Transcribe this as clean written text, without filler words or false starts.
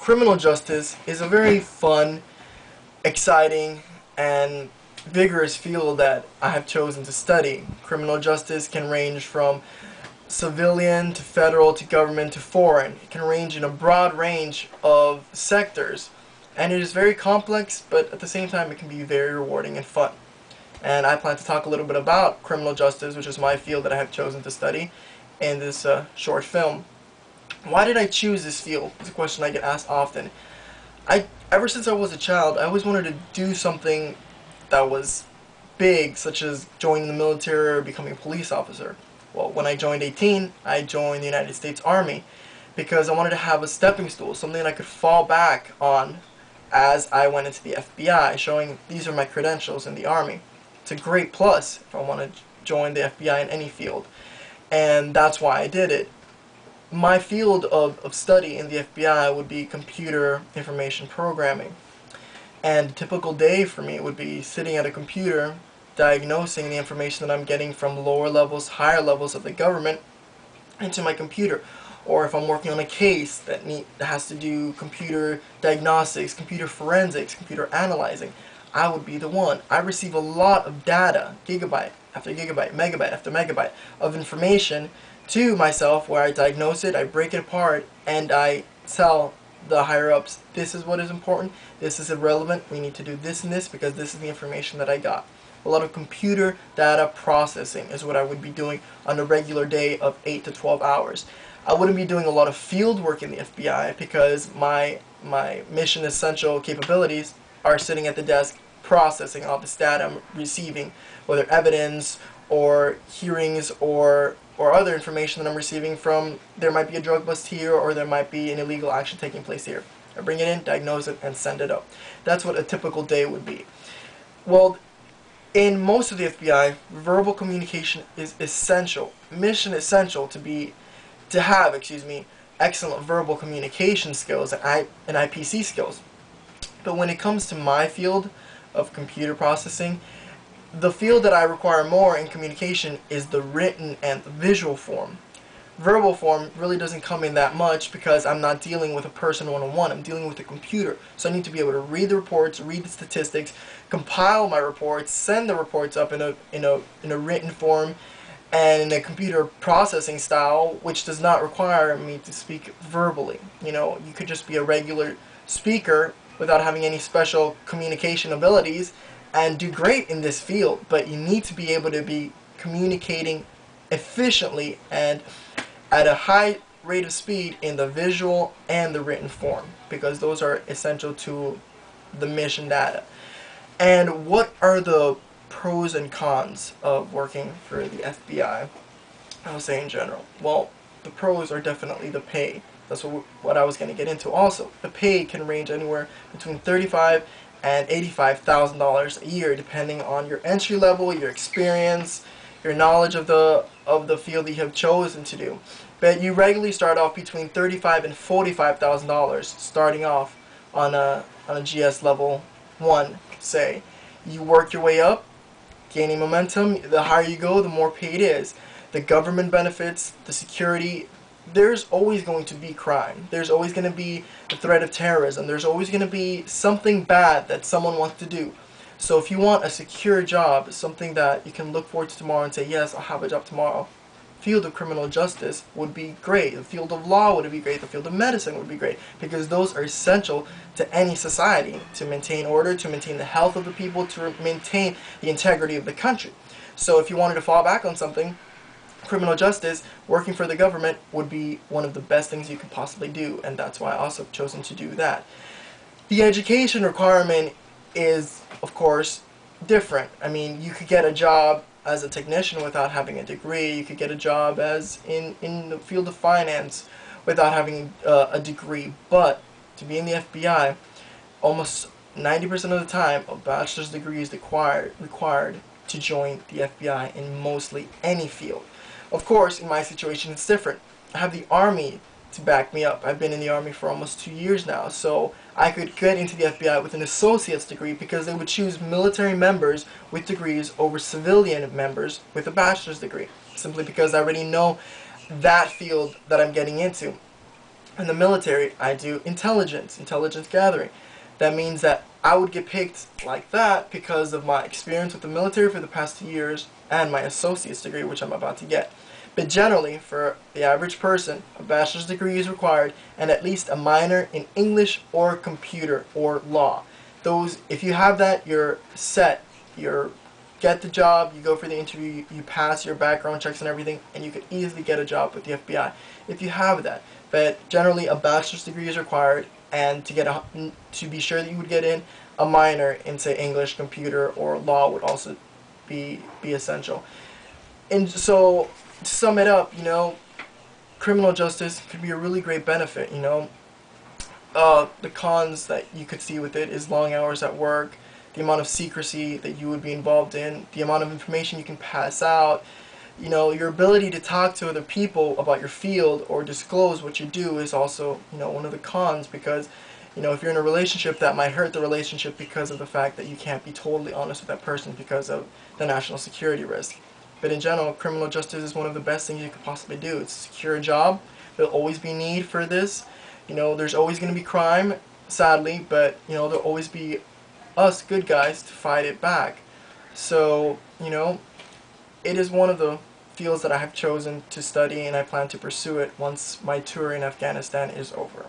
criminal justice is a very fun, exciting, and vigorous field that I have chosen to study. Criminal justice can range from civilian to federal to government to foreign. It can range in a broad range of sectors, and it is very complex, but at the same time it can be very rewarding and fun. And I plan to talk a little bit about criminal justice, which is my field that I have chosen to study in this short film. Why did I choose this field? It's a question I get asked often. Ever since I was a child, I always wanted to do something that was big, such as joining the military or becoming a police officer. Well, when I joined 18, I joined the United States Army because I wanted to have a stepping stool, something that I could fall back on as I went into the FBI, showing these are my credentials in the Army. It's a great plus if I want to join the FBI in any field, and that's why I did it. My field of study in the FBI would be computer information programming. And a typical day for me would be sitting at a computer, diagnosing the information that I'm getting from lower levels, higher levels of the government into my computer. Or if I'm working on a case that has to do computer diagnostics, computer forensics, computer analyzing, I would be the one. I receive a lot of data, gigabyte after gigabyte, megabyte after megabyte of information to myself, where I diagnose it, I break it apart, and I tell the higher ups, this is what is important, this is irrelevant, we need to do this and this because this is the information that I got. A lot of computer data processing is what I would be doing on a regular day of 8 to 12 hours. I wouldn't be doing a lot of field work in the FBI because my mission essential capabilities are sitting at the desk processing all this data I'm receiving, whether evidence or hearings or other information that I'm receiving from, there might be a drug bust here or there might be an illegal action taking place here. I bring it in, diagnose it, and send it up. That's what a typical day would be. Well, in most of the FBI, verbal communication is essential, mission essential to have excellent verbal communication skills and IPC skills. But when it comes to my field of computer processing, the field that I require more in communication is the written and the visual form. Verbal form really doesn't come in that much because I'm not dealing with a person one-on-one. I'm dealing with a computer. So I need to be able to read the reports, read the statistics, compile my reports, send the reports up in a written form and in a computer processing style, which does not require me to speak verbally. You know, you could just be a regular speaker without having any special communication abilities and do great in this field, but you need to be able to be communicating efficiently and at a high rate of speed in the visual and the written form, because those are essential to the mission data. And what are the pros and cons of working for the FBI? I'll say in general. Well, the pros are definitely the pay. That's what I was going to get into also. The pay can range anywhere between $35,000 and $85,000 a year, depending on your entry level, your experience, your knowledge of the field that you have chosen to do. But you regularly start off between $35,000 and $45,000, starting off on a GS level 1, say. You work your way up, gaining momentum. The higher you go, the more pay it is. The government benefits, the security. There's always going to be crime. There's always going to be the threat of terrorism. There's always going to be something bad that someone wants to do. So if you want a secure job, something that you can look forward to tomorrow and say, yes, I'll have a job tomorrow, field of criminal justice would be great. The field of law would be great. The field of medicine would be great, because those are essential to any society to maintain order, to maintain the health of the people, to maintain the integrity of the country. So if you wanted to fall back on something, criminal justice, working for the government would be one of the best things you could possibly do, and that's why I also have chosen to do that. The education requirement is, of course, different. I mean, you could get a job as a technician without having a degree. You could get a job as in the field of finance without having a degree. But to be in the FBI, almost 90% of the time, a bachelor's degree is required to join the FBI in mostly any field. Of course, in my situation, it's different. I have the Army to back me up. I've been in the Army for almost 2 years now, so I could get into the FBI with an associate's degree, because they would choose military members with degrees over civilian members with a bachelor's degree, simply because I already know that field that I'm getting into. In the military, I do intelligence gathering. That means that I would get picked like that because of my experience with the military for the past 2 years and my associate's degree, which I'm about to get. But generally, for the average person, a bachelor's degree is required and at least a minor in English or computer or law. Those, if you have that, you're set. You're get the job, you go for the interview, you pass your background checks and everything, and you could easily get a job with the FBI if you have that. But generally, a bachelor's degree is required, and to be sure that you would get in, a minor in say English, computer, or law would also be essential. And so, to sum it up, criminal justice could be a really great benefit. The cons that you could see with it is long hours at work, the amount of secrecy that you would be involved in, the amount of information you can pass out, your ability to talk to other people about your field or disclose what you do is also, one of the cons, because, if you're in a relationship, that might hurt the relationship because of the fact that you can't be totally honest with that person because of the national security risk. But in general, criminal justice is one of the best things you could possibly do. It's a secure job. There'll always be need for this. There's always going to be crime, sadly, but, there'll always be us good guys to fight it back. So, it is one of the fields that I have chosen to study, and I plan to pursue it once my tour in Afghanistan is over.